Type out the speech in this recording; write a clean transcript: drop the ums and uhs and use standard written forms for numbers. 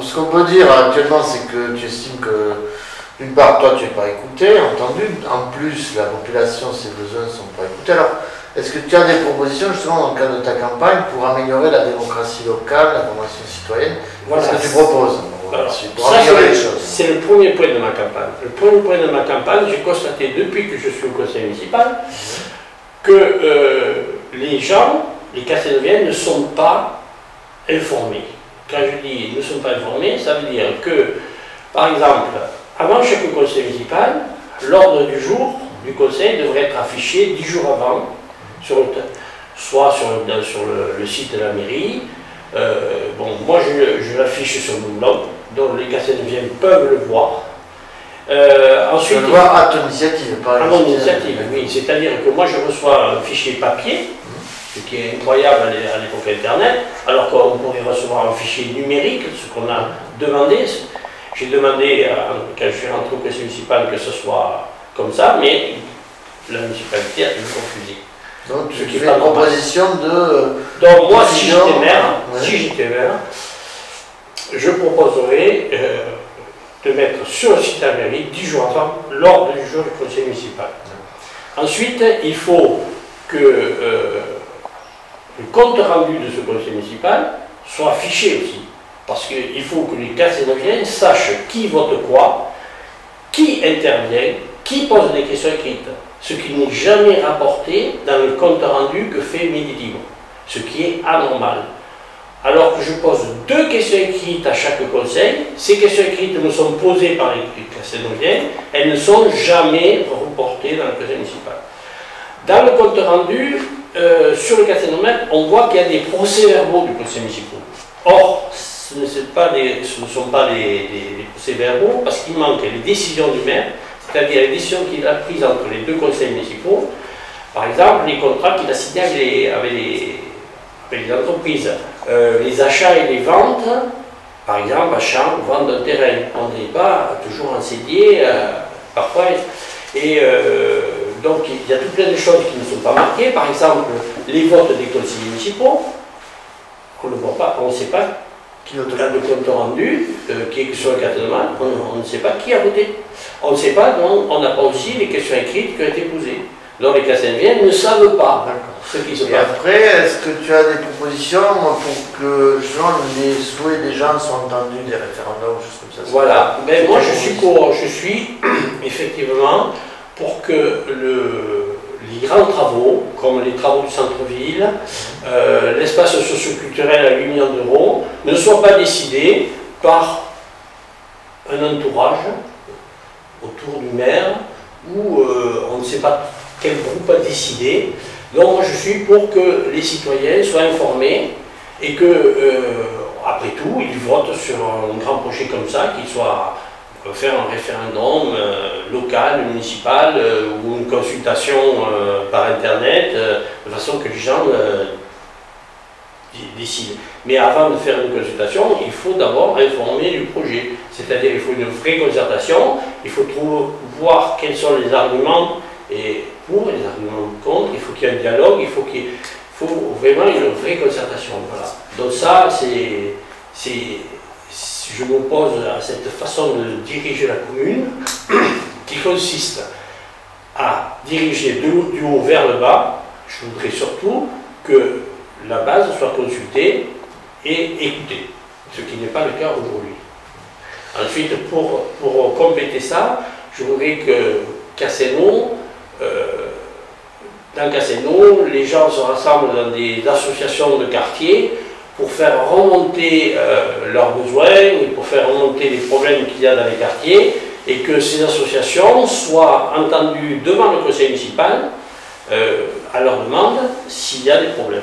ce qu'on peut dire actuellement, c'est que tu estimes que, d'une part, toi, tu n'es pas écouté, entendu. En plus, la population, ses besoins ne sont pas écoutés. Alors, est-ce que tu as des propositions, justement, dans le cadre de ta campagne, pour améliorer la démocratie locale, la formation citoyenne? Voilà. Qu'est-ce que tu proposes pour améliorer les choses? C'est le premier point de ma campagne. Le premier point de ma campagne, j'ai constaté depuis que je suis au conseil municipal que les gens, les Castelnoviens, ne sont pas informés. Quand je dis ne sont pas informés, ça veut dire que, par exemple, avant chaque conseil municipal, l'ordre du jour du conseil devrait être affiché 10 jours avant, soit sur le site de la mairie. Bon, moi je l'affiche sur mon blog, donc les Castelnoviens peuvent le voir. Ensuite, le voir à ton initiative, par exemple. À mon initiative, oui. C'est-à-dire que moi je reçois un fichier papier, ce qui est incroyable à l'époque Internet, alors qu'on pourrait recevoir un fichier numérique, ce qu'on a demandé. J'ai demandé, quand je suis rentré au conseil municipal, que ce soit comme ça, mais la municipalité a toujours refusé. Donc tu fais une proposition de... Donc moi, si j'étais maire, je proposerais de mettre sur le site de la mairie 10 jours avant l'ordre du jour du conseil municipal. Ensuite, il faut que le compte rendu de ce conseil municipal soit affiché aussi. Parce qu'il faut que les Castelnoviens sachent qui vote quoi, qui intervient, qui pose des questions écrites. Ce qui n'est jamais rapporté dans le compte rendu que fait Midi Libre, ce qui est anormal. Alors que je pose 2 questions écrites à chaque conseil, ces questions écrites me sont posées par les Castelnoviens, elles ne sont jamais reportées dans le conseil municipal. Dans le compte rendu, sur le Castelnovien, on voit qu'il y a des procès-verbaux du conseil municipal. Or, ce ne sont pas des procès-verbaux parce qu'il manque les décisions du maire, c'est-à-dire les décisions qu'il a prises entre les 2 conseils municipaux. Par exemple, les contrats qu'il a signés avec les entreprises, les achats et les ventes, par exemple, achat ou vente d'un terrain. On n'est pas toujours en CDI, parfois. Et donc, il y a tout plein de choses qui ne sont pas marquées. Par exemple, les votes des conseillers municipaux, on ne voit pas, on ne sait pas. Dans le compte rendu, qui est sur le Castelnovien, on ne sait pas qui a voté. On ne sait pas, donc on n'a pas aussi les questions écrites qui ont été posées. Donc les Castelnoviens ne savent pas ce qui se passe. Et après, est-ce que tu as des propositions pour que les souhaits des gens soient entendus, des référendums, choses comme ça? Voilà, mais moi je suis effectivement pour que les grands travaux, comme les travaux du centre-ville, l'espace socio-culturel à 8 millions d'euros, ne soient pas décidés par un entourage autour du maire, où on ne sait pas quel groupe a décidé. Donc moi je suis pour que les citoyens soient informés et que, après tout, ils votent sur un grand projet comme ça, qui soit faire un référendum local, municipal, ou une consultation par Internet, de façon que les gens décident. Mais avant de faire une consultation, il faut d'abord informer du projet. C'est-à-dire qu'il faut une vraie concertation, il faut voir quels sont les arguments et pour, et les arguments contre, il faut qu'il y ait un dialogue, il faut vraiment une vraie concertation. Voilà. Donc ça, je m'oppose à cette façon de diriger la commune qui consiste à diriger du haut vers le bas. Je voudrais surtout que la base soit consultée et écoutée, ce qui n'est pas le cas aujourd'hui. Ensuite, pour compléter ça, je voudrais que dans Castelnau, les gens se rassemblent dans des associations de quartier pour faire remonter leurs besoins et pour faire remonter les problèmes qu'il y a dans les quartiers, et que ces associations soient entendues devant le conseil municipal à leur demande s'il y a des problèmes.